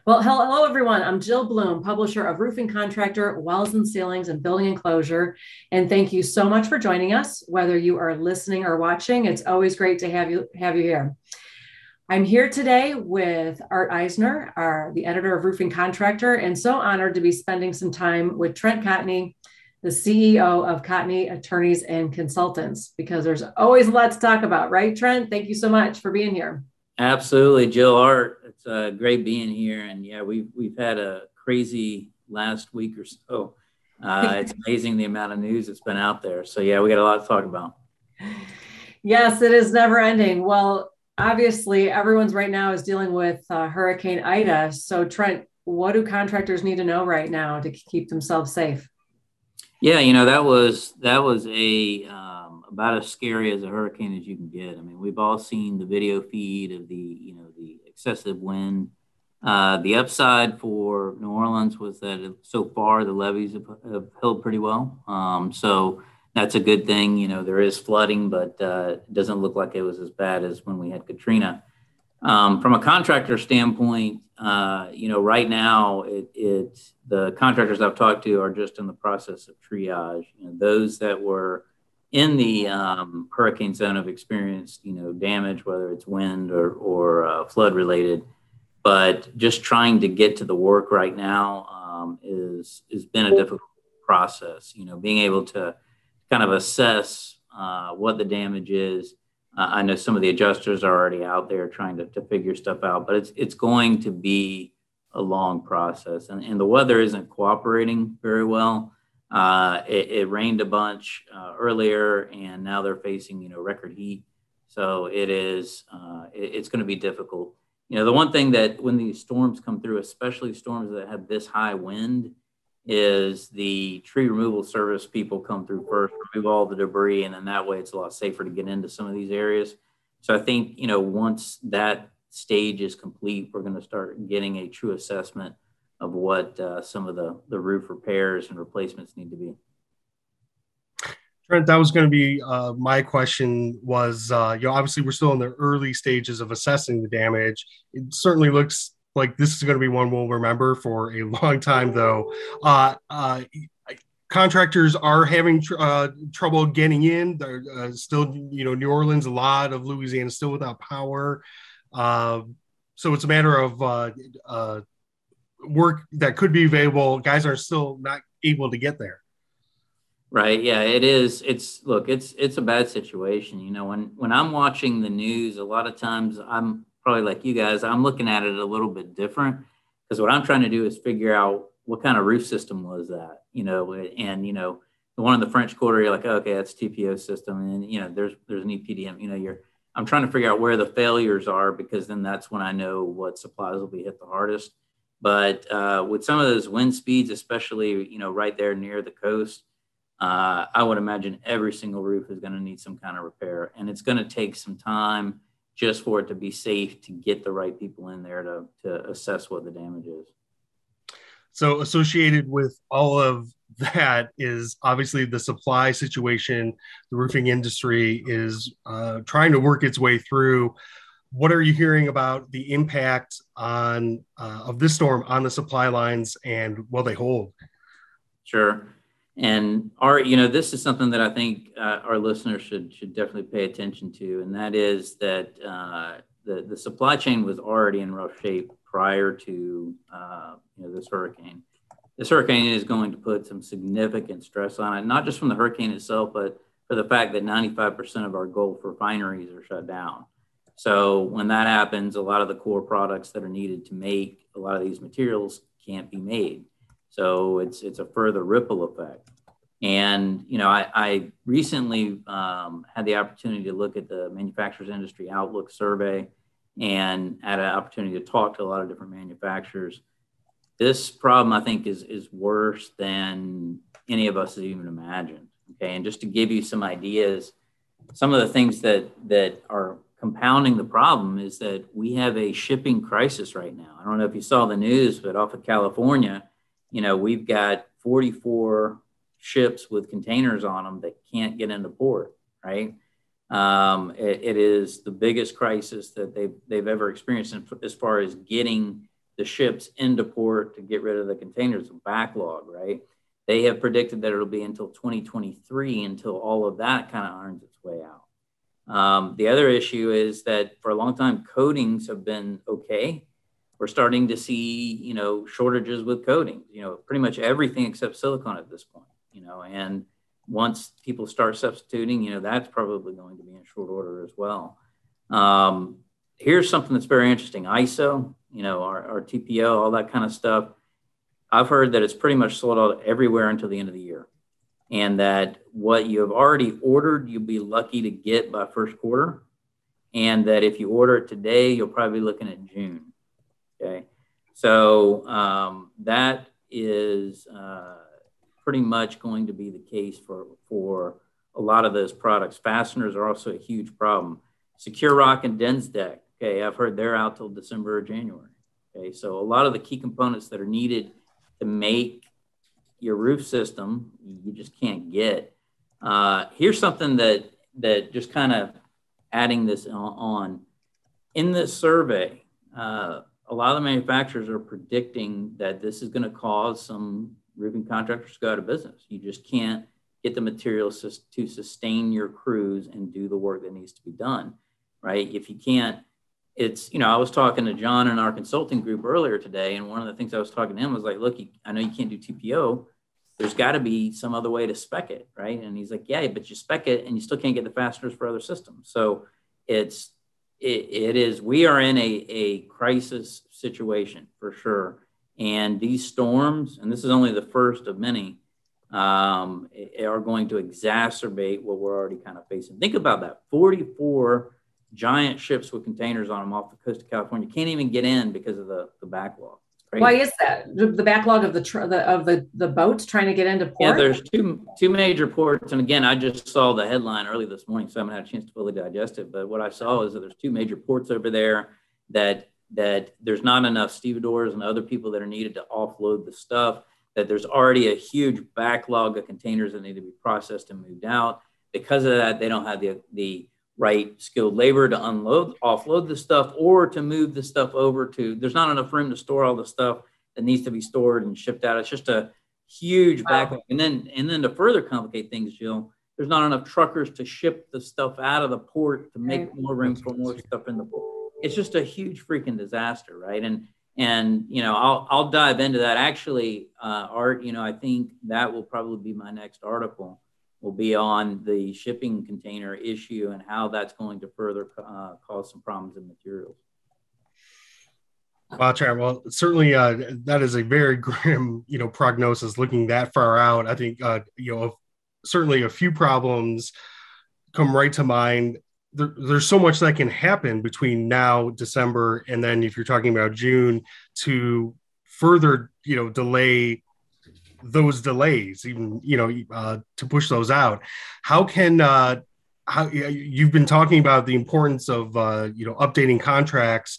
Well, hello everyone. I'm Jill Bloom, publisher of Roofing Contractor, Walls and Ceilings, and Building Enclosure. And thank you so much for joining us. Whether you are listening or watching, it's always great to have you here. I'm here today with Art Eisner, the editor of Roofing Contractor, and so honored to be spending some time with Trent Cotney, the CEO of Cotney Attorneys and Consultants, because there's always a lot to talk about, right, Trent? Thank you so much for being here. Absolutely, Jill. Art, it's great being here, and yeah, we've had a crazy last week or so. It's amazing the amount of news that's been out there. So yeah, we got a lot to talk about. Yes, it is never ending. Well, obviously, everyone's right now is dealing with Hurricane Ida. So, Trent, what do contractors need to know right now to keep themselves safe? Yeah, that was a about as scary as a hurricane as you can get. I mean, we've all seen the video feed of the excessive wind. The upside for New Orleans was that so far the levees have held pretty well. So that's a good thing. There is flooding, but it doesn't look like it was as bad as when we had Katrina. From a contractor standpoint, right now the contractors I've talked to are just in the process of triage. Those that were in the hurricane zone have experienced, damage, whether it's wind or flood related. But just trying to get to the work right now is been a difficult process. Being able to kind of assess what the damage is. I know some of the adjusters are already out there trying to figure stuff out, but it's going to be a long process, and the weather isn't cooperating very well. It rained a bunch earlier, and now they're facing record heat, so it's going to be difficult. The one thing that when these storms come through, especially storms that have this high wind, is the tree removal service people come through first, remove all the debris, and then that way it's a lot safer to get into some of these areas. So I think, once that stage is complete, we're going to start getting a true assessment of what some of the roof repairs and replacements need to be. Trent, that was going to be my question was, obviously we're still in the early stages of assessing the damage. It certainly looks like this is going to be one we'll remember for a long time, though. Uh, uh, Contractors are having trouble getting in. They're still, New Orleans, a lot of Louisiana still without power. Uh, so it's a matter of work that could be available. Guys are still not able to get there. Right. Yeah, it is. It's a bad situation. When I'm watching the news, a lot of times I'm probably like you guys, I'm looking at it a little bit different because what I'm trying to do is figure out what kind of roof system was that, and the one in the French Quarter, you're like, oh, okay, that's TPO system, and there's an EPDM. I'm trying to figure out where the failures are because then that's when I know what supplies will be hit the hardest. But with some of those wind speeds, especially right there near the coast, I would imagine every single roof is going to need some kind of repair, and it's going to take some time just for it to be safe to get the right people in there to assess what the damage is. So associated with all of that is obviously the supply situation. The roofing industry is trying to work its way through. What are you hearing about the impact on of this storm on the supply lines, and will they hold? Sure. And this is something that I think our listeners should definitely pay attention to, and that is that the supply chain was already in rough shape prior to this hurricane. This hurricane is going to put some significant stress on it, not just from the hurricane itself, but for the fact that 95% of our Gulf refineries are shut down. So when that happens, a lot of the core products that are needed to make a lot of these materials can't be made. So it's a further ripple effect. And, I recently had the opportunity to look at the Manufacturers Industry Outlook survey and had an opportunity to talk to a lot of different manufacturers. This problem, I think, is worse than any of us have even imagined. Okay. And just to give you some ideas, some of the things that are compounding the problem is that we have a shipping crisis right now. I don't know if you saw the news, but off of California, we've got 44 ships with containers on them that can't get into port, right? It is the biggest crisis that they've ever experienced as far as getting the ships into port to get rid of the containers of backlog, right? They have predicted that it'll be until 2023 until all of that kind of irons its way out. The other issue is that for a long time, coatings have been okay. We're starting to see, shortages with coatings, pretty much everything except silicone at this point, and once people start substituting, that's probably going to be in short order as well. Here's something that's very interesting. ISO, our TPO, all that kind of stuff. I've heard that it's pretty much sold out everywhere until the end of the year. And that what you have already ordered, you'll be lucky to get by first quarter. And that if you order it today, you'll probably be looking at June. Okay. So that is pretty much going to be the case for a lot of those products. Fasteners are also a huge problem. Secure Rock and Densdeck. Okay. I've heard they're out till December or January. Okay. So a lot of the key components that are needed to make your roof system, you just can't get. Here's something that just kind of adding this on. In this survey, a lot of the manufacturers are predicting that this is going to cause some roofing contractors to go out of business. You just can't get the materials to sustain your crews and do the work that needs to be done, right? If you can't, I was talking to John in our consulting group earlier today, and one of the things I was talking to him was like, look, I know you can't do TPO. There's got to be some other way to spec it, right? And he's like, yeah, but you spec it and you still can't get the fasteners for other systems. So we are in a crisis situation for sure. And these storms, and this is only the first of many, are going to exacerbate what we're already kind of facing. Think about that. 44 giant ships with containers on them off the coast of California can't even get in because of the backlog. It's crazy. Why is that? The backlog of the boats trying to get into port? Yeah, there's two major ports. And again, I just saw the headline early this morning, so I haven't had a chance to fully digest it. But what I saw is that there's two major ports over there that there's not enough stevedores and other people that are needed to offload the stuff, that there's already a huge backlog of containers that need to be processed and moved out. Because of that, they don't have the right skilled labor to offload the stuff or to move the stuff over to, there's not enough room to store all the stuff that needs to be stored and shipped out. It's just a huge backlog. And then to further complicate things, Jill, there's not enough truckers to ship the stuff out of the port to make more room for more stuff in the port. It's just a huge freaking disaster, right? And I'll dive into that. Actually, Art, I think that will probably be my next article. Will be on the shipping container issue and how that's going to further cause some problems in materials. Wow, Trent. Well, certainly that is a very grim, prognosis looking that far out. I think, certainly a few problems come right to mind. There's so much that can happen between now, December, and then if you're talking about June to further, delay those delays, even to push those out. How can how you've been talking about the importance of updating contracts?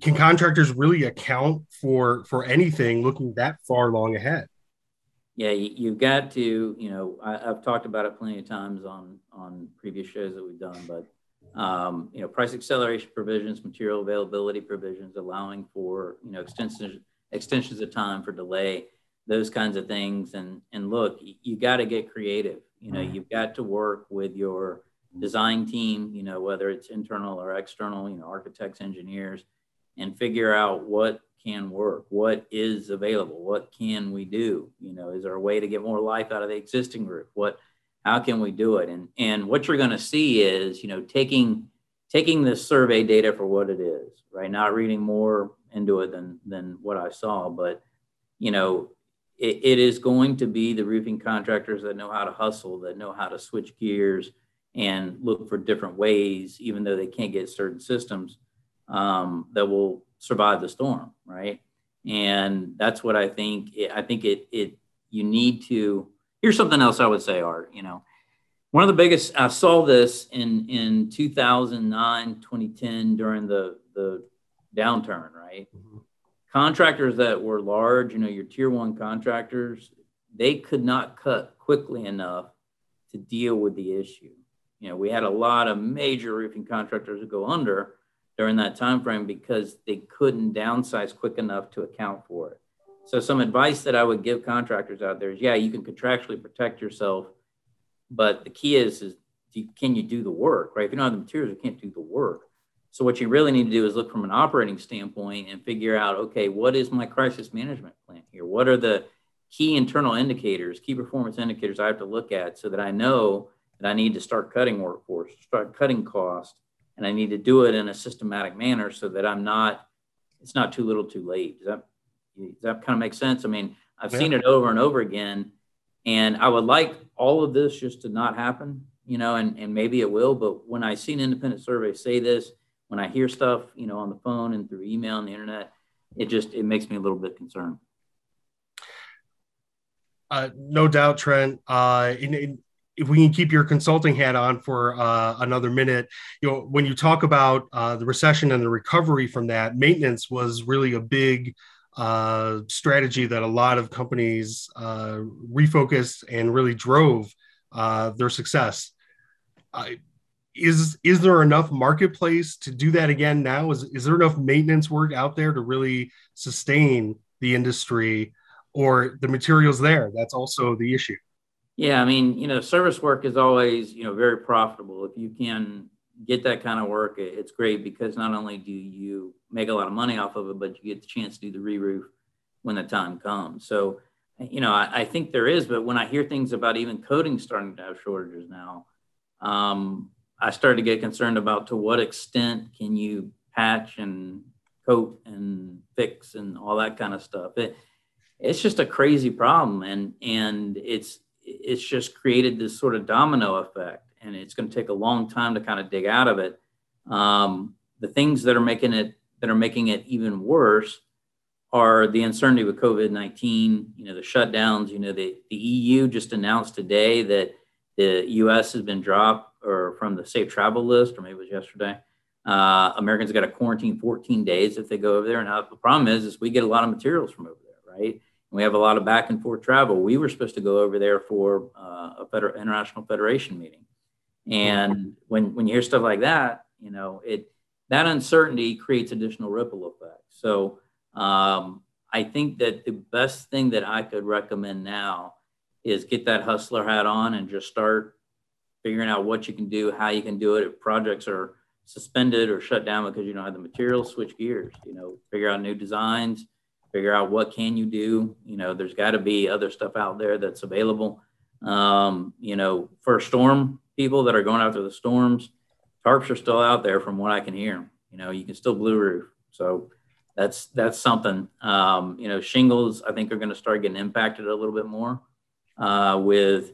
Can contractors really account for anything looking that far long ahead? Yeah, you've got to. I've talked about it plenty of times on previous shows that we've done, but price acceleration provisions, material availability provisions, allowing for extensions of time for delay, those kinds of things. And look, you got to get creative. You've got to work with your design team, whether it's internal or external, architects, engineers, and figure out what can work, what is available, what can we do? Is there a way to get more life out of the existing roof? How can we do it? And what you're going to see is, taking this survey data for what it is, right? Not reading more into it than what I saw, but, it is going to be the roofing contractors that know how to hustle, that know how to switch gears and look for different ways, even though they can't get certain systems that will survive the storm, right? And that's what I think. You need to. Here's something else I would say, Art. One of the biggest. I saw this in 2009, 2010 during the downturn, right? Mm-hmm. Contractors that were large, your tier one contractors, they could not cut quickly enough to deal with the issue. We had a lot of major roofing contractors that go under during that time frame because they couldn't downsize quick enough to account for it. So some advice that I would give contractors out there is, yeah, you can contractually protect yourself, but the key is can you do the work, right? If you don't have the materials, you can't do the work. So what you really need to do is look from an operating standpoint and figure out, okay, what is my crisis management plan here? What are the key internal indicators, key performance indicators I have to look at so that I know that I need to start cutting workforce, start cutting costs, and I need to do it in a systematic manner so that it's not too little too late. Does that kind of make sense? I mean, I've seen it over and over again, and I would like all of this just to not happen, and maybe it will, but when I see an independent survey say this, when I hear stuff, on the phone and through email and the internet, it makes me a little bit concerned. No doubt, Trent. If we can keep your consulting hat on for another minute, when you talk about the recession and the recovery from that, maintenance was really a big strategy that a lot of companies refocused and really drove their success. Is there enough marketplace to do that again now? Is there enough maintenance work out there to really sustain the industry, or the materials there? That's also the issue. Yeah, I mean, service work is always, very profitable. If you can get that kind of work, it's great because not only do you make a lot of money off of it, but you get the chance to do the re-roof when the time comes. So, I think there is, but when I hear things about even coatings starting to have shortages now, I started to get concerned about to what extent can you patch and coat and fix and all that kind of stuff. It's just a crazy problem, and it's just created this sort of domino effect, and it's going to take a long time to kind of dig out of it. The things that are making it even worse are the uncertainty with COVID-19, the shutdowns. The EU just announced today that the U.S. has been dropped or from the safe travel list, or maybe it was yesterday. Americans got to quarantine 14 days if they go over there. And the problem is we get a lot of materials from over there, right? And we have a lot of back and forth travel. We were supposed to go over there for a international federation meeting. And when you hear stuff like that, that uncertainty creates additional ripple effects. So I think that the best thing that I could recommend now is get that hustler hat on and just start figuring out what you can do, how you can do it. If projects are suspended or shut down because you don't have the materials, switch gears, figure out new designs, figure out what can you do. There's got to be other stuff out there that's available. For storm people that are going after the storms, tarps are still out there from what I can hear. You can still blue roof. So that's something. Shingles, I think, are going to start getting impacted a little bit more with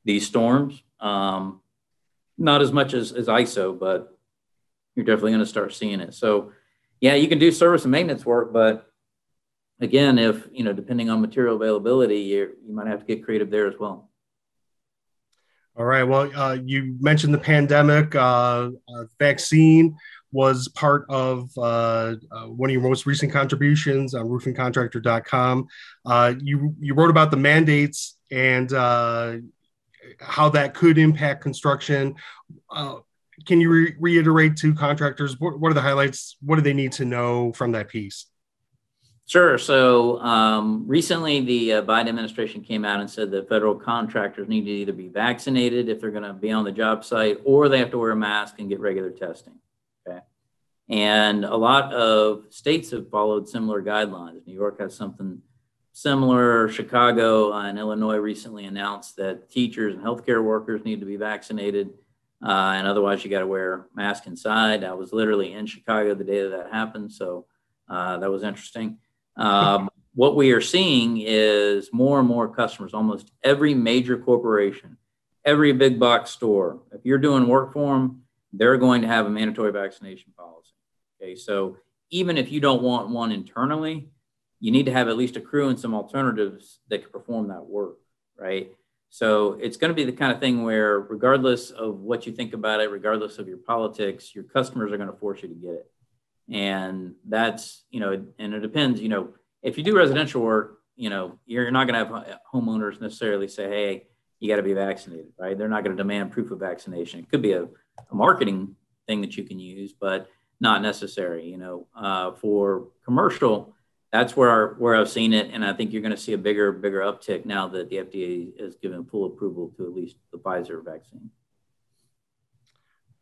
these storms. Not as much as ISO, but you're definitely going to start seeing it. So yeah, you can do service and maintenance work, but again, if, depending on material availability, you might have to get creative there as well. All right. Well, you mentioned the pandemic. Vaccine was part of one of your most recent contributions on roofingcontractor.com. You wrote about the mandates and how that could impact construction. Can you reiterate to contractors, what are the highlights? What do they need to know from that piece? Sure. So recently the Biden administration came out and said that federal contractors need to either be vaccinated if they're going to be on the job site, or they have to wear a mask and get regular testing. Okay. And a lot of states have followed similar guidelines. New York has something similar. Chicago and Illinois recently announced that teachers and healthcare workers need to be vaccinated, and otherwise you got to wear a mask inside. I was literally in Chicago the day that happened, so that was interesting. What we are seeing is more and more customers, almost every major corporation, every big box store, if you're doing work for them, they're going to have a mandatory vaccination policy. Okay, so even if you don't want one internally, you need to have at least a crew and some alternatives that can perform that work, right? So it's going to be the kind of thing where regardless of what you think about it, regardless of your politics, your customers are going to force you to get it. And that's, and it depends, if you do residential work, you're not going to have homeowners necessarily say, hey, you got to be vaccinated, right? They're not going to demand proof of vaccination. It could be a marketing thing that you can use, but not necessary. For commercial, that's where I've seen it, and I think you're going to see a bigger uptick now that the FDA has given full approval to at least the Pfizer vaccine.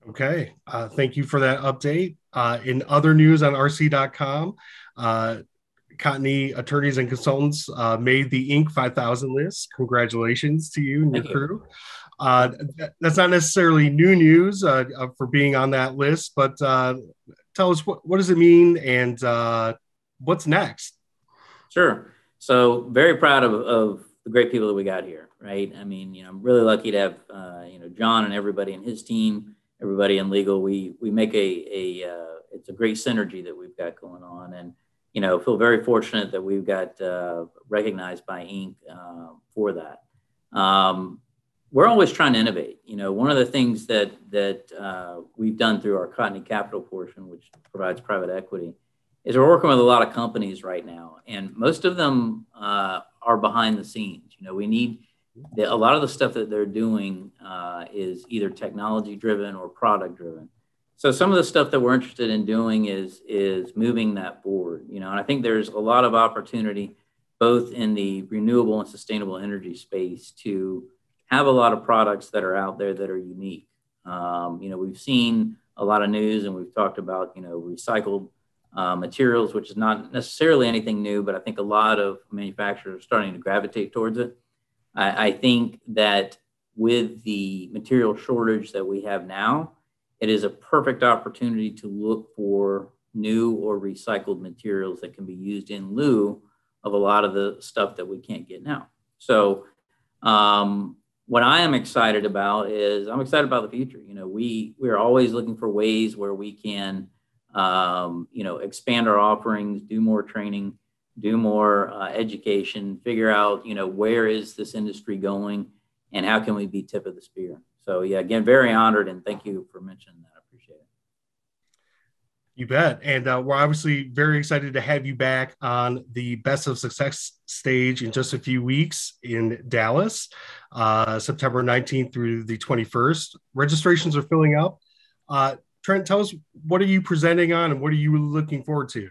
Okay, thank you for that update. In other news on RC.com, Cotney Attorneys and Consultants made the Inc. 5000 list. Congratulations to you and your crew. That's not necessarily new news for being on that list, but tell us what does it mean and what's next? Sure. So very proud of the great people that we got here, right? I mean, I'm really lucky to have, John and everybody in his team, everybody in legal. We make it's a great synergy that we've got going on, and feel very fortunate that we've got recognized by Inc. For that. We're always trying to innovate. One of the things that we've done through our Cotney Capital portion, which provides private equity, is we're working with a lot of companies right now, and most of them are behind the scenes. We need a lot of the stuff that they're doing is either technology driven or product driven. So some of the stuff that we're interested in doing is moving that forward. And I think there's a lot of opportunity both in the renewable and sustainable energy space to have a lot of products that are out there that are unique. We've seen a lot of news, and we've talked about recycled materials, which is not necessarily anything new, but I think a lot of manufacturers are starting to gravitate towards it. I think that with the material shortage that we have now, it is a perfect opportunity to look for new or recycled materials that can be used in lieu of a lot of the stuff that we can't get now. So what I am excited about is I'm excited about the future. We're always looking for ways where we can expand our offerings, do more training, do more education, figure out, where is this industry going and how can we be tip of the spear? So yeah, again, very honored, and thank you for mentioning that. I appreciate it. You bet. And we're obviously very excited to have you back on the Best of Success stage in just a few weeks in Dallas, September 19th through the 21st. Registrations are filling up. Trent, tell us, what are you presenting on and what are you looking forward to?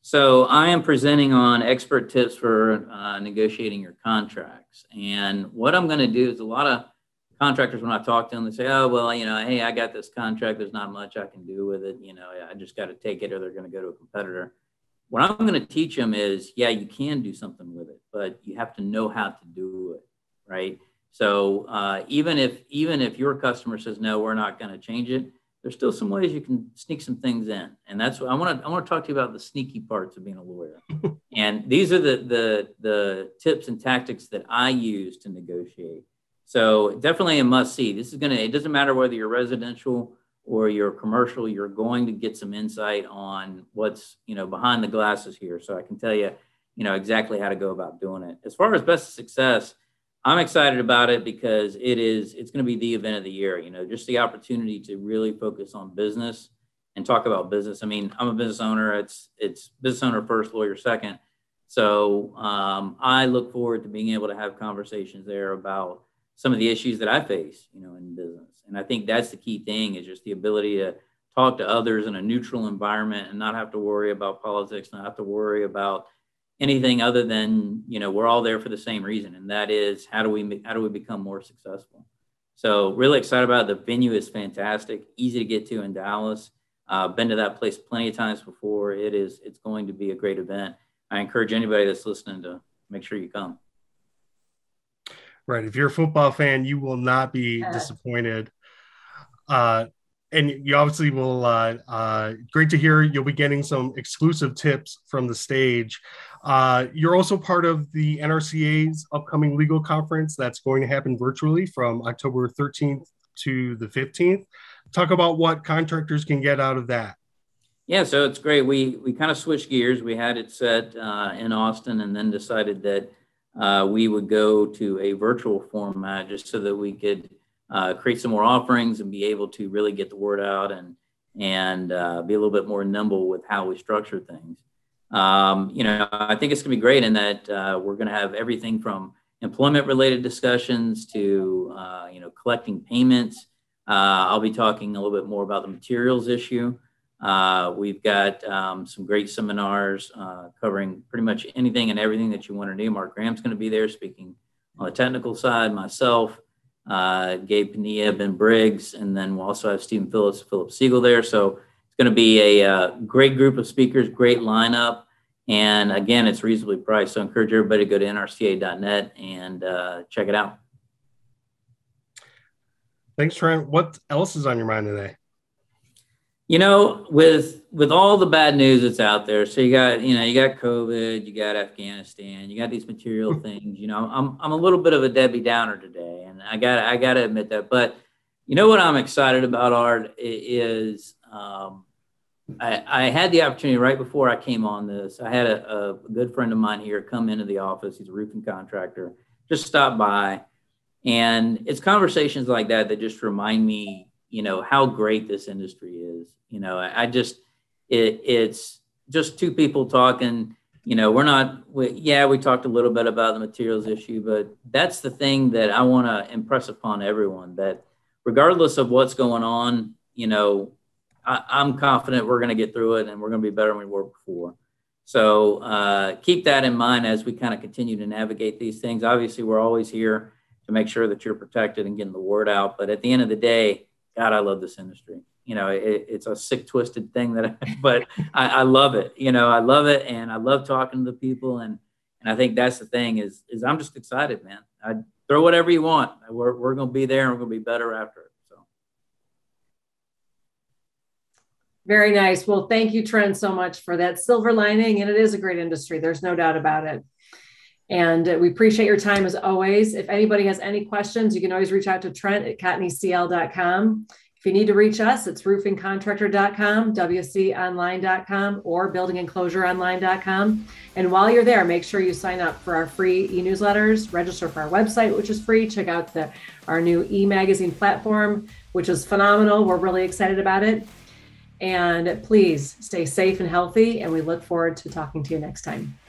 So I am presenting on expert tips for negotiating your contracts. And what I'm going to do is a lot of contractors, when I talk to them, they say, oh, well, hey, I got this contract. There's not much I can do with it. I just got to take it or they're going to go to a competitor. What I'm going to teach them is, yeah, you can do something with it, but you have to know how to do it, right? So even if your customer says, no, we're not going to change it, there's still some ways you can sneak some things in. And that's what I want to talk to you about, the sneaky parts of being a lawyer. And these are the tips and tactics that I use to negotiate. So definitely a must see. It doesn't matter whether you're residential or you're commercial, you're going to get some insight on what's, behind the glasses here. So I can tell you, exactly how to go about doing it. As far as Best of Success, I'm excited about it because it's going to be the event of the year, just the opportunity to really focus on business and talk about business. I mean, I'm a business owner. It's business owner first, lawyer second. So I look forward to being able to have conversations there about some of the issues that I face, in business. And I think that's the key thing, is just the ability to talk to others in a neutral environment and not have to worry about politics, not have to worry about anything other than, we're all there for the same reason. And that is, how do we become more successful? So really excited about it. The venue is fantastic, easy to get to in Dallas. Been to that place plenty of times before. It's going to be a great event. I encourage anybody that's listening to make sure you come. Right. If you're a football fan, you will not be disappointed. And you obviously will, great to hear you'll be getting some exclusive tips from the stage. You're also part of the NRCA's upcoming legal conference that's going to happen virtually from October 13th to the 15th. Talk about what contractors can get out of that. Yeah, so it's great. We kind of switched gears. We had it set in Austin and then decided that we would go to a virtual format just so that we could create some more offerings and be able to really get the word out and be a little bit more nimble with how we structure things. I think it's going to be great in that we're going to have everything from employment-related discussions to collecting payments. I'll be talking a little bit more about the materials issue. We've got some great seminars covering pretty much anything and everything that you want to do. Mark Graham's going to be there speaking on the technical side, myself, Gabe Pania, Ben Briggs, and then we'll also have Stephen Phillips, Philip Siegel there. So it's going to be a great group of speakers, great lineup. And again, it's reasonably priced. So I encourage everybody to go to nrca.net and check it out. Thanks, Trent. What else is on your mind today? You know, with all the bad news that's out there, so you got COVID, you got Afghanistan, you got these material things. You know, I'm a little bit of a Debbie Downer today, and I gotta admit that. But you know what I'm excited about, Art, is I had the opportunity right before I came on this. I had a good friend of mine here come into the office. He's a roofing contractor. Just stop by, and it's conversations like that that just remind me, you know, how great this industry is. You know, it's just two people talking. You know, we talked a little bit about the materials issue, but that's the thing that I want to impress upon everyone, that regardless of what's going on, you know, I'm confident we're going to get through it and we're going to be better than we were before. So keep that in mind as we kind of continue to navigate these things. Obviously, we're always here to make sure that you're protected and getting the word out. But at the end of the day, God, I love this industry. You know, it's a sick, twisted thing but I love it. You know, I love it, and I love talking to the people, and I think that's the thing is I'm just excited, man. I throw whatever you want. We're going to be there, and we're going to be better after it. So, very nice. Well, thank you, Trent, so much for that silver lining, and it is a great industry. There's no doubt about it. And we appreciate your time as always. If anybody has any questions, you can always reach out to Trent at cotneycl.com. If you need to reach us, it's roofingcontractor.com, wconline.com, or buildingenclosureonline.com. And while you're there, make sure you sign up for our free e-newsletters, register for our website, which is free. Check out our new e-magazine platform, which is phenomenal. We're really excited about it. And please stay safe and healthy, and we look forward to talking to you next time.